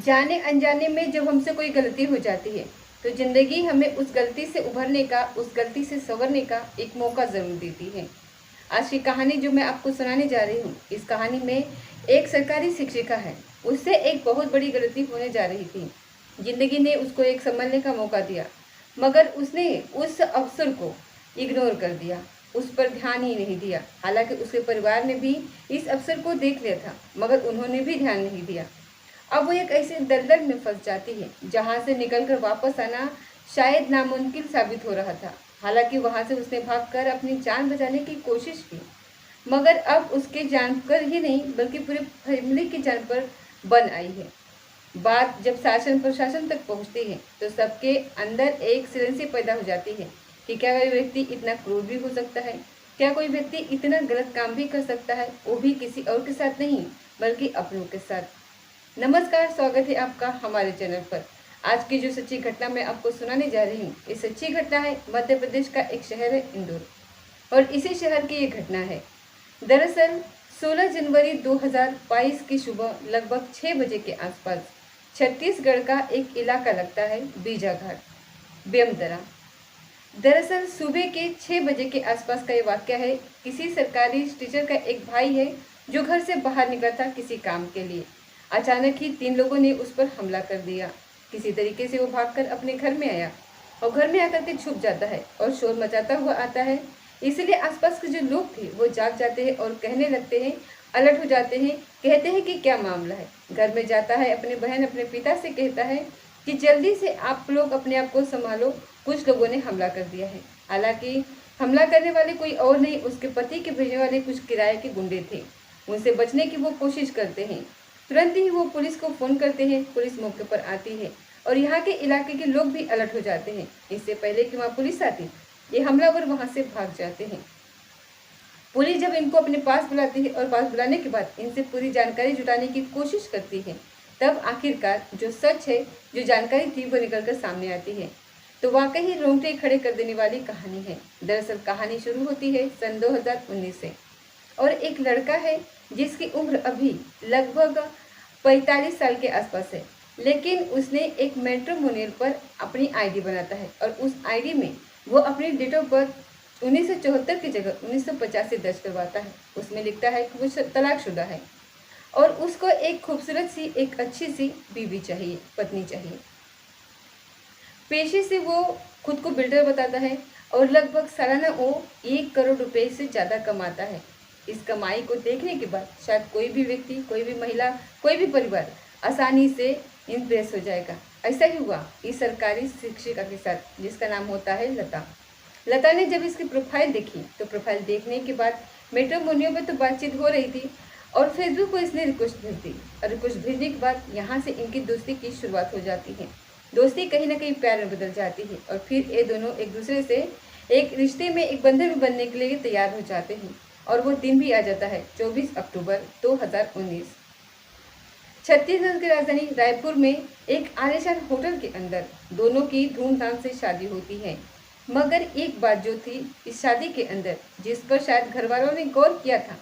जाने अनजाने में जब हमसे कोई गलती हो जाती है तो ज़िंदगी हमें उस गलती से उभरने का, उस गलती से संवरने का एक मौका ज़रूर देती है। आज की कहानी जो मैं आपको सुनाने जा रही हूँ, इस कहानी में एक सरकारी शिक्षिका है। उससे एक बहुत बड़ी गलती होने जा रही थी। ज़िंदगी ने उसको एक संभलने का मौका दिया, मगर उसने उस अवसर को इग्नोर कर दिया, उस पर ध्यान ही नहीं दिया। हालांकि उसके परिवार ने भी इस अवसर को देख लिया था, मगर उन्होंने भी ध्यान नहीं दिया। अब वो एक ऐसे दलदल में फंस जाती है जहाँ से निकलकर वापस आना शायद नामुमकिन साबित हो रहा था। हालांकि वहाँ से उसने भागकर अपनी जान बचाने की कोशिश की, मगर अब उसके जान पर ही नहीं बल्कि पूरे फैमिली की जान पर बन आई है। बात जब शासन प्रशासन तक पहुँचती है तो सबके अंदर एक सिरंसी पैदा हो जाती है कि क्या कोई व्यक्ति इतना क्रूर भी हो सकता है, क्या कोई व्यक्ति इतना गलत काम भी कर सकता है, वो भी किसी और के साथ नहीं बल्कि अपनों के साथ। नमस्कार, स्वागत है आपका हमारे चैनल पर। आज की जो सच्ची घटना मैं आपको सुनाने जा रही हूँ, ये सच्ची घटना है मध्य प्रदेश का एक शहर है इंदौर, और इसी शहर की ये घटना है। दरअसल 16 जनवरी 2022 की सुबह लगभग 6 बजे के आसपास छत्तीसगढ़ का एक इलाका लगता है बीजाघाट, बेमदरा। दरअसल सुबह के 6 बजे के आसपास का ये वाक्य है। किसी सरकारी टीचर का एक भाई है जो घर से बाहर निकला था किसी काम के लिए। अचानक ही 3 लोगों ने उस पर हमला कर दिया। किसी तरीके से वो भागकर अपने घर में आया और घर में आकर के छुप जाता है और शोर मचाता हुआ आता है। इसलिए आसपास के जो लोग थे वो जाग जाते हैं और कहने लगते हैं, अलर्ट हो जाते हैं, कहते हैं कि क्या मामला है। घर में जाता है, अपनी बहन अपने पिता से कहता है कि जल्दी से आप लोग अपने आप को संभालो, कुछ लोगों ने हमला कर दिया है। हालांकि हमला करने वाले कोई और नहीं, उसके पति के भेजने वाले कुछ किराए के गुंडे थे। उनसे बचने की वो कोशिश करते हैं। तुरंत ही वो पुलिस को फ़ोन करते हैं। पुलिस मौके पर आती है और यहाँ के इलाके के लोग भी अलर्ट हो जाते हैं। इससे पहले कि वहाँ पुलिस आती, ये हमलावर वहाँ से भाग जाते हैं। पुलिस जब इनको अपने पास बुलाती है और पास बुलाने के बाद इनसे पूरी जानकारी जुटाने की कोशिश करती है, तब आखिरकार जो सच है, जो जानकारी थी, वो निकल कर सामने आती है। तो वाकई ही रोंगटे खड़े कर देने वाली कहानी है। दरअसल कहानी शुरू होती है सन 2019 से, और एक लड़का है जिसकी उम्र अभी लगभग 45 साल के आसपास है। लेकिन उसने एक मैट्रिमोनियल पर अपनी आईडी बनाता है और उस आईडी में वो अपनी डेट ऑफ बर्थ 1974 की जगह 1985 दर्ज करवाता है। उसमें लिखता है कि वो तलाकशुदा है और उसको एक खूबसूरत सी, एक अच्छी सी बीवी चाहिए, पत्नी चाहिए। पेशे से वो खुद को बिल्डर बताता है और लगभग सालाना वो 1 करोड़ रुपए से ज़्यादा कमाता है। इस कमाई को देखने के बाद शायद कोई भी व्यक्ति, कोई भी महिला, कोई भी परिवार आसानी से इम्प्रेस हो जाएगा। ऐसा ही हुआ इस सरकारी शिक्षिका के साथ, जिसका नाम होता है लता। लता ने जब इसकी प्रोफाइल देखी तो प्रोफाइल देखने के बाद मैट्रिमोनियो पर तो बातचीत हो रही थी और फेसबुक पर इसने रिक्वेस्ट भेज दी, और रिक्वेस्ट भेजने के बाद यहाँ से इनकी दोस्ती की शुरुआत हो जाती है। दोस्ती कहीं ना कहीं प्यार में बदल जाती है और फिर ये दोनों एक दूसरे से एक रिश्ते में, एक बंधन में बनने के लिए तैयार हो जाते हैं। और वो दिन भी आ जाता है 24 अक्टूबर 2019। छत्तीसगढ़ की राजधानी रायपुर में एक आलीशान होटल के अंदर दोनों की धूमधाम से शादी होती है। मगर एक बात जो थी इस शादी के अंदर, जिस पर शायद घर वालों ने गौर किया था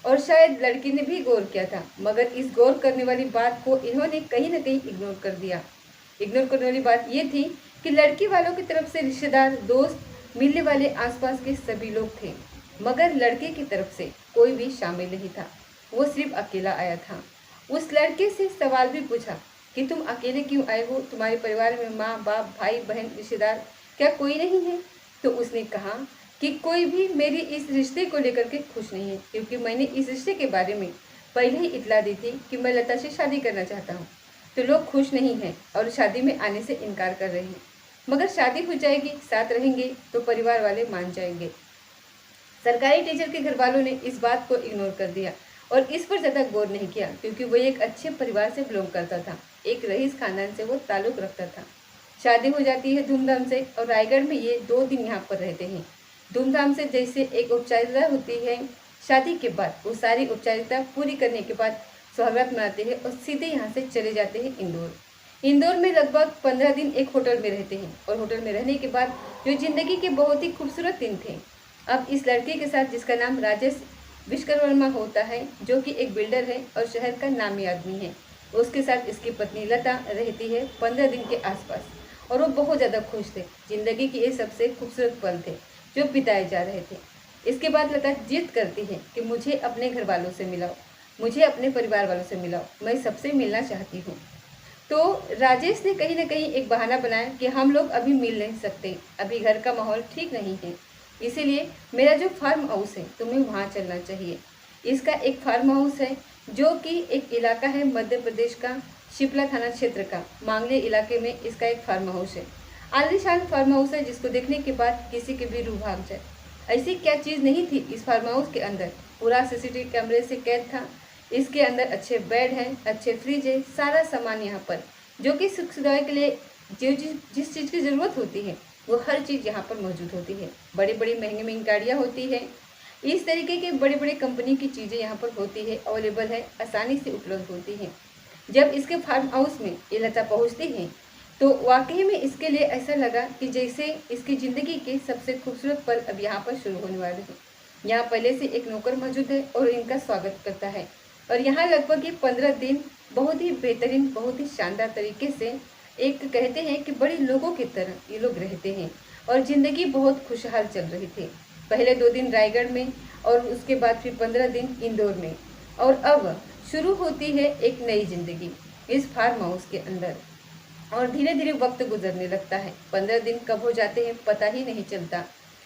और शायद लड़की ने भी गौर किया था, मगर इस गौर करने वाली बात को इन्होंने कहीं ना कहीं इग्नोर कर दिया। इग्नोर करने वाली बात ये थी कि लड़की वालों की तरफ से रिश्तेदार, दोस्त, मिलने वाले आसपास के सभी लोग थे, मगर लड़के की तरफ से कोई भी शामिल नहीं था। वो सिर्फ अकेला आया था। उस लड़के से सवाल भी पूछा कि तुम अकेले क्यों आए हो, तुम्हारे परिवार में माँ बाप, भाई बहन, रिश्तेदार क्या कोई नहीं है? तो उसने कहा कि कोई भी मेरी इस रिश्ते को लेकर के खुश नहीं है, क्योंकि मैंने इस रिश्ते के बारे में पहले ही इतला दी थी कि मैं लता से शादी करना चाहता हूँ। तो लोग खुश नहीं हैं और शादी में आने से इनकार कर रहे हैं, मगर शादी हो जाएगी, साथ रहेंगे तो परिवार वाले मान जाएंगे। सरकारी टीचर के घर वालों ने इस बात को इग्नोर कर दिया और इस पर ज़्यादा गौर नहीं किया, क्योंकि वो एक अच्छे परिवार से बिलोंग करता था, एक रईस खानदान से वो ताल्लुक़ रखता था। शादी हो जाती है धूमधाम से और रायगढ़ में ये 2 दिन यहाँ पर रहते हैं धूमधाम से। जैसे एक औपचारिकता होती है शादी के बाद, वो सारी औपचारिकता पूरी करने के बाद सुहागरात मनाते हैं और सीधे यहाँ से चले जाते हैं इंदौर। इंदौर में लगभग 15 दिन एक होटल में रहते हैं और होटल में रहने के बाद जो ज़िंदगी के बहुत ही खूबसूरत दिन थे, अब इस लड़के के साथ, जिसका नाम राजेश विश्वकर्मा होता है, जो कि एक बिल्डर है और शहर का नामी आदमी है, उसके साथ इसकी पत्नी लता रहती है 15 दिन के आसपास, और वो बहुत ज़्यादा खुश थे। जिंदगी के ये सबसे खूबसूरत पल थे जो बिताए जा रहे थे। इसके बाद लता जिद करती है कि मुझे अपने घर वालों से मिलाओ, मुझे अपने परिवार वालों से मिलाओ, मैं सबसे मिलना चाहती हूँ। तो राजेश ने कहीं ना कहीं एक बहाना बनाया कि हम लोग अभी मिल नहीं सकते, अभी घर का माहौल ठीक नहीं है, इसीलिए मेरा जो फार्म हाउस है तुम्हें वहाँ चलना चाहिए। इसका एक फार्म हाउस है जो कि एक इलाका है मध्य प्रदेश का, शिप्ला थाना क्षेत्र का मांगले इलाके में इसका एक फार्म हाउस है। आलीशान फार्म हाउस है जिसको देखने के बाद किसी के भी रूह भाग जाए। ऐसी क्या चीज़ नहीं थी इस फार्म हाउस के अंदर, पूरा सीसीटीवी कैमरे से कैद था। इसके अंदर अच्छे बेड हैं, अच्छे फ्रिज है, सारा सामान यहाँ पर जो कि सुख सुविधा के लिए जो जिस चीज़ की ज़रूरत होती है वो हर चीज़ यहाँ पर मौजूद होती है। बड़ी बड़ी महंगी महंगी गाड़ियाँ होती है, इस तरीके के बड़े बड़े कंपनी की चीज़ें यहाँ पर होती है, अवेलेबल है, आसानी से उपलब्ध होती हैं। जब इसके फार्म हाउस में ये लता पहुँचती हैं तो वाकई में इसके लिए ऐसा लगा कि जैसे इसकी ज़िंदगी के सबसे खूबसूरत पल अब यहाँ पर शुरू होने वाले हैं। यहाँ पहले से एक नौकर मौजूद है और इनका स्वागत करता है, और यहाँ लगभग ये 15 दिन बहुत ही बेहतरीन, बहुत ही शानदार तरीके से एक कहते हैं कि बड़े लोगों की तरह ये लोग रहते हैं, और ज़िंदगी बहुत खुशहाल चल रही थी। पहले 2 दिन रायगढ़ में और उसके बाद फिर 15 दिन इंदौर में, और अब शुरू होती है एक नई ज़िंदगी इस फार्म हाउस के अंदर। और धीरे धीरे वक्त गुजरने लगता है, 15 दिन कब हो जाते हैं पता ही नहीं चलता।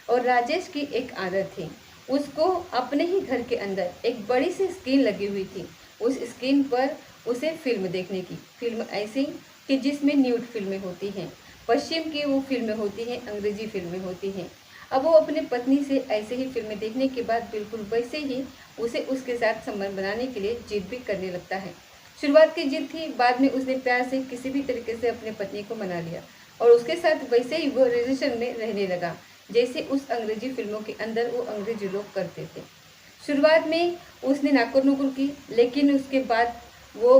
और राजेश की एक आदत थी, उसको अपने ही घर के अंदर एक बड़ी सी स्क्रीन लगी हुई थी, उस स्क्रीन पर उसे फिल्म देखने की, फिल्म ऐसी कि जिसमें न्यूड फिल्में होती हैं, पश्चिम की वो फिल्में होती हैं, अंग्रेजी फिल्में होती हैं। अब वो अपने पत्नी से ऐसे ही फिल्में देखने के बाद बिल्कुल वैसे ही उसे उसके साथ संबंध बनाने के लिए जिद भी करने लगता है। शुरुआत की जिद थी, बाद में उसने प्यार से किसी भी तरीके से अपने पत्नी को मना लिया और उसके साथ वैसे ही वो रिलेशन में रहने लगा जैसे उस अंग्रेजी फिल्मों के अंदर वो अंग्रेजी लोग करते थे। शुरुआत में उसने नाकुर नुकुर की, लेकिन उसके बाद वो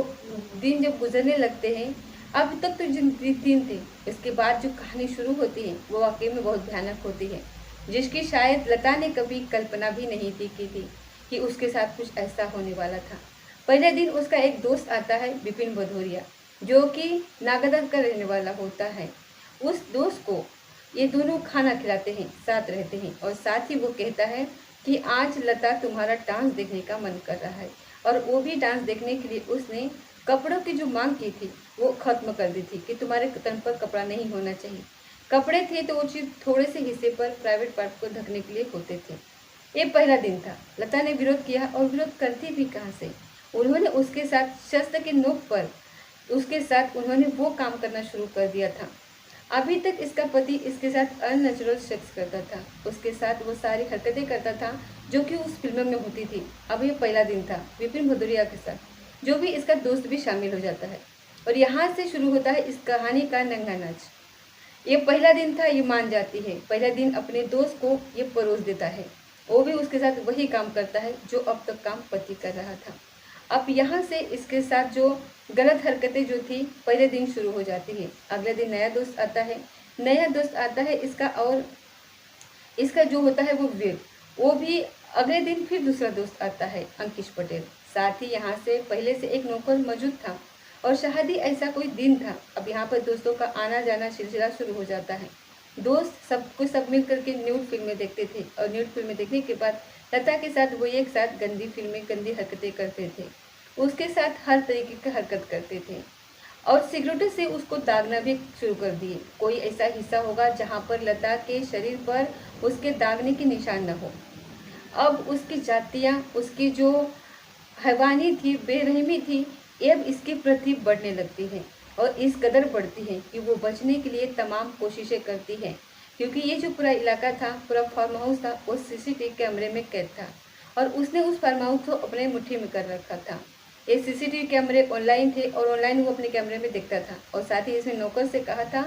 दिन जब गुजरने लगते हैं, अब तक तो जिन दिन थे, इसके बाद जो कहानी शुरू होती है वो वाकई में बहुत भयानक होती है, जिसकी शायद लता ने कभी कल्पना भी नहीं की थी कि उसके साथ कुछ ऐसा होने वाला था। पहले दिन उसका एक दोस्त आता है, विपिन भदौरिया, जो कि नागदा का रहने वाला होता है। उस दोस्त को ये दोनों खाना खिलाते हैं, साथ रहते हैं, और साथ ही वो कहता है कि आज लता तुम्हारा डांस देखने का मन कर रहा है, और वो भी डांस देखने के लिए उसने कपड़ों की जो मांग की थी वो खत्म कर दी थी कि तुम्हारे तन पर कपड़ा नहीं होना चाहिए। कपड़े थे तो वो चीज़ थोड़े से हिस्से पर प्राइवेट पार्ट को ढकने के लिए होते थे। ये पहला दिन था, लता ने विरोध किया, और विरोध करती भी कहाँ से, उन्होंने उसके साथ शस्त्र के नोक पर उसके साथ उन्होंने वो काम करना शुरू कर दिया था। अभी तक इसका पति इसके साथ अननेचुरल सेक्स करता था, उसके साथ वो सारी हरकतें करता था जो कि उस फिल्म में होती थी। अब ये पहला दिन था विपिन भदौरिया के साथ, जो भी इसका दोस्त भी शामिल हो जाता है, और यहाँ से शुरू होता है इस कहानी का नंगा नाच। ये पहला दिन था, ये मान जाती है, पहला दिन अपने दोस्त को ये परोस देता है, वो भी उसके साथ वही काम करता है जो अब तक काम पति कर रहा था। अब यहाँ से इसके साथ जो गलत हरकतें जो थी पहले दिन शुरू हो जाती है। अगले दिन नया दोस्त आता है, नया दोस्त आता है इसका, और इसका जो होता है वो वीर, वो भी अगले दिन फिर दूसरा दोस्त आता है अंकिश पटेल। साथ ही यहाँ से पहले से एक नौकर मौजूद था, और शायद ही ऐसा कोई दिन था। अब यहाँ पर दोस्तों का आना जाना सिलसिला शुरू हो जाता है। दोस्त सब मिल करके न्यूड फिल्में देखते थे, और न्यूड फिल्में देखने के बाद लता के साथ वो एक साथ गंदी फिल्में, गंदी हरकतें करते थे, उसके साथ हर तरीके की हरकत करते थे, और सिगरेटों से उसको दागना भी शुरू कर दिए। कोई ऐसा हिस्सा होगा जहाँ पर लता के शरीर पर उसके दागने के निशान न हो। अब उसकी जातियाँ, उसकी जो हैवानी थी, बेरहमी थी, ये अब इसके प्रति बढ़ने लगती है, और इस कदर बढ़ती है कि वो बचने के लिए तमाम कोशिशें करती है, क्योंकि ये जो पूरा इलाका था, पूरा फार्म हाउस था, वो सीसीटीवी कैमरे में कैद था, और उसने उस फार्म हाउस को अपने मुट्ठी में कर रखा था। ये सीसीटीवी कैमरे ऑनलाइन थे, और ऑनलाइन वो अपने कैमरे में देखता था, और साथ ही इसने नौकर से कहा था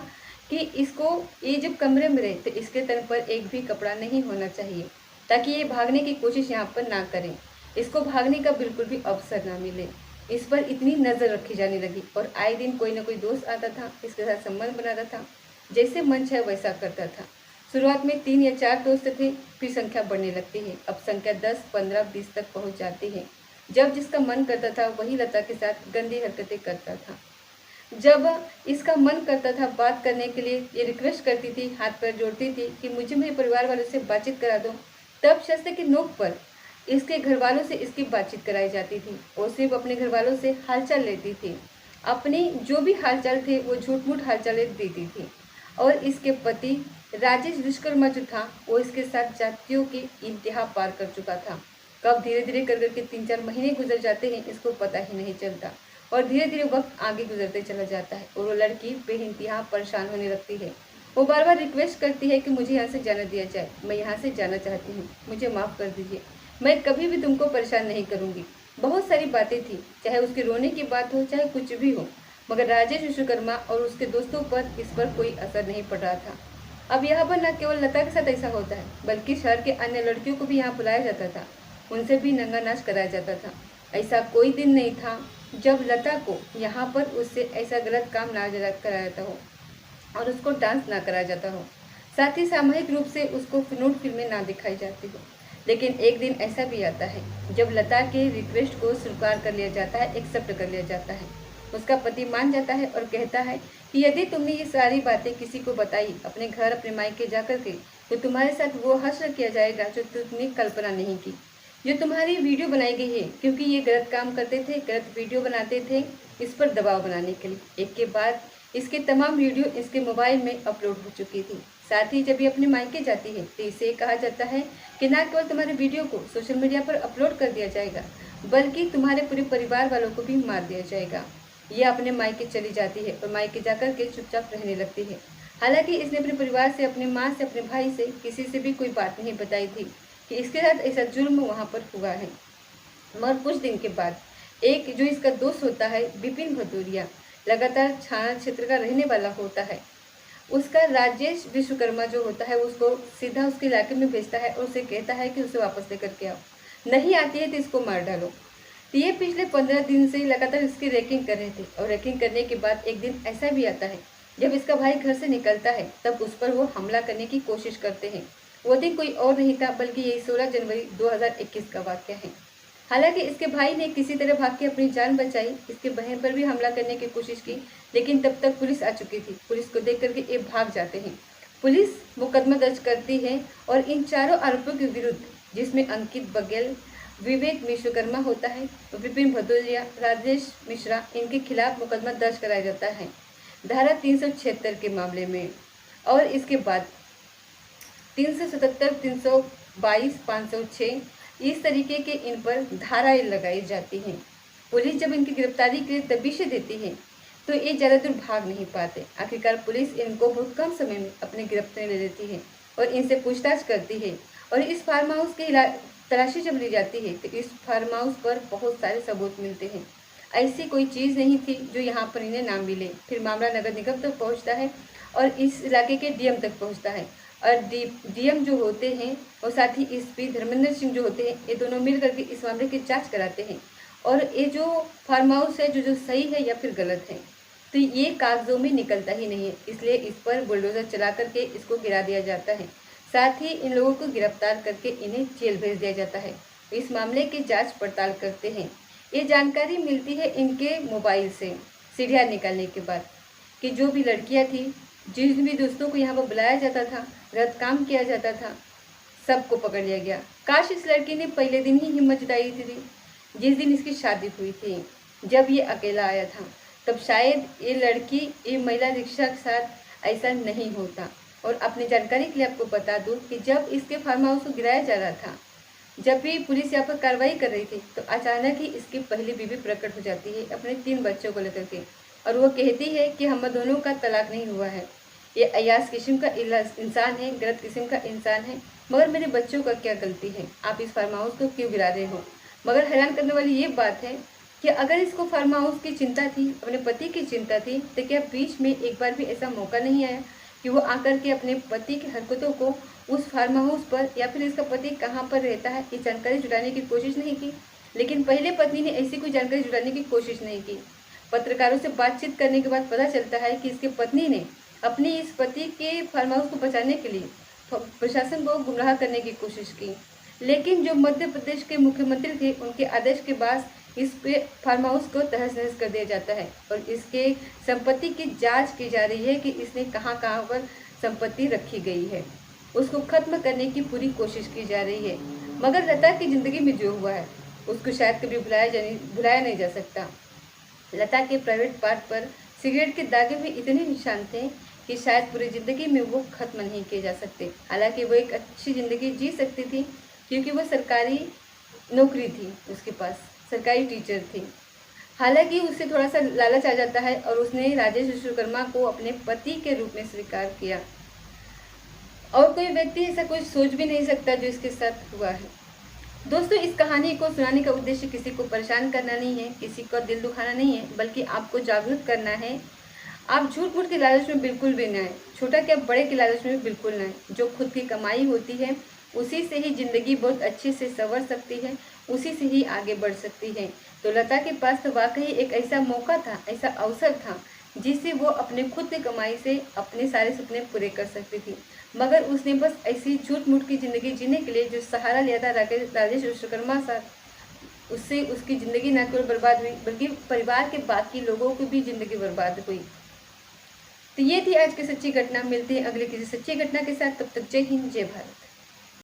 कि इसको, ये जब कमरे में रहे तो इसके तन पर एक भी कपड़ा नहीं होना चाहिए, ताकि ये भागने की कोशिश यहाँ पर ना करें, इसको भागने का बिल्कुल भी अवसर ना मिले। इस पर इतनी नज़र रखी जाने लगी, और आए दिन कोई ना कोई दोस्त आता था, इसके साथ संबंध बनाता था, जैसे मन चाहे वैसा करता था। शुरुआत में 3 या 4 दोस्त थे, फिर संख्या बढ़ने लगती है, अब संख्या 10, 15, 20 तक पहुँच जाती है। जब जिसका मन करता था वही लता के साथ गंदी हरकतें करता था। जब इसका मन करता था बात करने के लिए, ये रिक्वेस्ट करती थी, हाथ पैर जोड़ती थी कि मुझे मेरे परिवार वालों से बातचीत करा दो, तब शस्त्र की नोक पर इसके घर वालों से इसकी बातचीत कराई जाती थी और सिर्फ अपने घर वालों से हालचाल लेती थी। अपने जो भी हालचाल थे वो झूठ मूठ हालचाल देती थी। और इसके पति राजेश विश्वकर्मा जो था वो इसके साथ जातियों की इंतहा पार कर चुका था। कब धीरे धीरे कर करके 3-4 महीने गुजर जाते हैं इसको पता ही नहीं चलता और धीरे धीरे वक्त आगे गुजरते चला जाता है और वो लड़की बेइंतहा परेशान होने लगती है। वो बार बार रिक्वेस्ट करती है कि मुझे यहाँ से जाने दिया जाए, मैं यहाँ से जाना चाहती हूँ, मुझे माफ़ कर दीजिए, मैं कभी भी तुमको परेशान नहीं करूँगी। बहुत सारी बातें थी, चाहे उसके रोने की बात हो चाहे कुछ भी हो, मगर राजेश विश्वकर्मा और उसके दोस्तों पर इस पर कोई असर नहीं पड़ रहा था। अब यहाँ पर न केवल लता के साथ ऐसा होता है बल्कि शहर के अन्य लड़कियों को भी यहाँ बुलाया जाता था, उनसे भी नंगा नाच कराया जाता था। ऐसा कोई दिन नहीं था जब लता को यहाँ पर उससे ऐसा गलत काम ना कराया जाता हो और उसको डांस ना कराया जाता हो, साथ ही सामूहिक रूप से उसको फिल्म फिल्में ना दिखाई जाती हो। लेकिन एक दिन ऐसा भी आता है जब लता के रिक्वेस्ट को स्वीकार कर लिया जाता है, एक्सेप्ट कर लिया जाता है। उसका पति मान जाता है और कहता है कि यदि तुमने ये सारी बातें किसी को बताई अपने घर अपने मायके जाकर के, तो तुम्हारे साथ वो हश्र किया जाएगा जो तुमने कल्पना नहीं की। जो तुम्हारी वीडियो बनाई गई है, क्योंकि ये गलत काम करते थे, गलत वीडियो बनाते थे इस पर दबाव बनाने के लिए। एक के बाद इसके तमाम वीडियो इसके मोबाइल में अपलोड हो चुकी थी। साथ ही जब ये अपने मायके जाती है तो इसे कहा जाता है कि न केवल तुम्हारे वीडियो को सोशल मीडिया पर अपलोड कर दिया जाएगा बल्कि तुम्हारे पूरे परिवार वालों को भी मार दिया जाएगा। ये अपने मायके चली जाती है और मायके जाकर के चुपचाप रहने लगती है। हालांकि इसने अपने परिवार से, अपनी माँ से, अपने भाई से किसी से भी कोई बात नहीं बताई थी कि इसके साथ ऐसा जुर्म वहाँ पर हुआ है। मगर कुछ दिन के बाद एक जो इसका दोस्त होता है विपिन भदौरिया, लगातार थाना क्षेत्र का रहने वाला होता है, उसका राजेश विश्वकर्मा जो होता है उसको सीधा उसके इलाके में भेजता है और उसे कहता है कि उसे वापस लेकर के आओ, नहीं आती है तो इसको मार डालो। तो ये पिछले 15 दिन से लगातार इसकी रैकिंग कर रहे थे और रैकिंग करने के बाद एक दिन ऐसा भी आता है जब इसका भाई घर से निकलता है तब उस पर वो हमला करने की कोशिश करते हैं। वो दिन कोई और नहीं था बल्कि यही 16 जनवरी 2021 का वाक़या है। हालांकि इसके भाई ने किसी तरह भाग के अपनी जान बचाई, इसके बहन पर भी हमला करने की कोशिश की, लेकिन तब तक पुलिस आ चुकी थी। पुलिस को देख करके ये भाग जाते हैं। पुलिस मुकदमा दर्ज करती है और इन चारों आरोपियों के विरुद्ध, जिसमें अंकित बघेल, विवेक विश्वकर्मा होता है, विपिन भदौरिया, राजेश मिश्रा, इनके खिलाफ मुकदमा दर्ज कराया जाता है धारा 376 के मामले में। और इसके बाद 377, 322, 506 इस तरीके के इन पर धाराएं लगाई जाती हैं। पुलिस जब इनकी गिरफ्तारी के लिए दबिशें देती है तो ये ज़्यादा दूर भाग नहीं पाते। आखिरकार पुलिस इनको बहुत कम समय में अपने गिरफ्त में ले लेती है और इनसे पूछताछ करती है। और इस फार्म हाउस की तलाशी जब ली जाती है तो इस फार्म हाउस पर बहुत सारे सबूत मिलते हैं। ऐसी कोई चीज़ नहीं थी जो यहाँ पर इन्हें ना मिले। फिर मामला नगर निगम तक पहुँचता है और इस इलाके के डीएम तक पहुँचता है और डीएम जो होते हैं और साथ ही एसपी धर्मेंद्र सिंह जो होते हैं, ये दोनों मिल करके इस मामले की जांच कराते हैं और ये जो फार्म हाउस है जो सही है या फिर गलत है, तो ये कागजों में निकलता ही नहीं है। इसलिए इस पर बुलडोजर चला करके इसको गिरा दिया जाता है। साथ ही इन लोगों को गिरफ्तार करके इन्हें जेल भेज दिया जाता है। इस मामले की जाँच पड़ताल करते हैं। ये जानकारी मिलती है इनके मोबाइल से सीढ़ियाँ निकालने के बाद कि जो भी लड़कियाँ थी, जिन भी दोस्तों को यहाँ पर बुलाया जाता था, गलत काम किया जाता था, सबको पकड़ लिया गया। काश इस लड़की ने पहले दिन ही हिम्मत जुटाई थी, जिस दिन इसकी शादी हुई थी, जब ये अकेला आया था, तब शायद ये लड़की, ये महिला रिक्शा के साथ ऐसा नहीं होता। और अपनी जानकारी के लिए आपको बता दूं कि जब इसके फार्म हाउस को गिराया जा रहा था, जब भी पुलिस यहाँ पर कार्रवाई कर रही थी, तो अचानक ही इसकी पहली बीवी प्रकट हो जाती है अपने 3 बच्चों को लेकर के और वो कहती है कि हम दोनों का तलाक नहीं हुआ है, ये अयास किस्म का इंसान है, गलत किस्म का इंसान है, मगर मेरे बच्चों का क्या गलती है, आप इस फार्म हाउस को क्यों गिरा रहे हो। मगर हैरान करने वाली ये बात है कि अगर इसको फार्म हाउस की चिंता थी, अपने पति की चिंता थी, तो क्या बीच में एक बार भी ऐसा मौका नहीं आया कि वो आकर के अपने पति की हरकतों को उस फार्म हाउस पर या फिर इसका पति कहाँ पर रहता है ये जानकारी जुटाने की कोशिश नहीं की। लेकिन पहले पत्नी ने ऐसी कोई जानकारी जुटाने की कोशिश नहीं की। पत्रकारों से बातचीत करने के बाद पता चलता है कि इसके पत्नी ने अपने इस पति के फार्म हाउस को बचाने के लिए प्रशासन को गुमराह करने की कोशिश की। लेकिन जो मध्य प्रदेश के मुख्यमंत्री थे, उनके आदेश के बाद इस पे फार्म हाउस को तहस नहस कर दिया जाता है और इसके संपत्ति की जांच की जा रही है कि इसने कहाँ कहाँ पर संपत्ति रखी गई है। उसको खत्म करने की पूरी कोशिश की जा रही है। मगर लता की ज़िंदगी में जो हुआ है उसको शायद कभी भुलाया नहीं जा सकता। लता के प्राइवेट पार्ट पर सिगरेट के दागे भी इतने निशान थे कि शायद पूरी ज़िंदगी में वो खत्म नहीं किए जा सकते। हालांकि वो एक अच्छी ज़िंदगी जी सकती थी क्योंकि वो सरकारी नौकरी थी, उसके पास सरकारी टीचर थी। हालांकि उससे थोड़ा सा लालच आ जाता है और उसने राजेश विश्वकर्मा को अपने पति के रूप में स्वीकार किया और कोई व्यक्ति ऐसा कोई सोच भी नहीं सकता जो इसके साथ हुआ है। दोस्तों, इस कहानी को सुनाने का उद्देश्य किसी को परेशान करना नहीं है, किसी का दिल दुखाना नहीं है, बल्कि आपको जागरूक करना है। आप झूठ मूठ के लालच में बिल्कुल भी ना आए, छोटा क्या बड़े के लालच में बिल्कुल ना आए। जो खुद की कमाई होती है उसी से ही ज़िंदगी बहुत अच्छे से संवर सकती है, उसी से ही आगे बढ़ सकती है। तो लता के पास तो वाकई एक ऐसा मौका था, ऐसा अवसर था जिससे वो अपने खुद की कमाई से अपने सारे सपने पूरे कर सकती थी। मगर उसने बस ऐसी झूठ मूठ की ज़िंदगी जीने के लिए जो सहारा लिया था राजेश विश्वकर्मा सर, उससे उसकी ज़िंदगी न केवल बर्बाद हुई बल्कि परिवार के बाकी लोगों की भी ज़िंदगी बर्बाद हुई। तो ये थी आज की सच्ची घटना। मिलते हैं अगले किसी सच्ची घटना के साथ, तब तक जय हिंद जय भारत।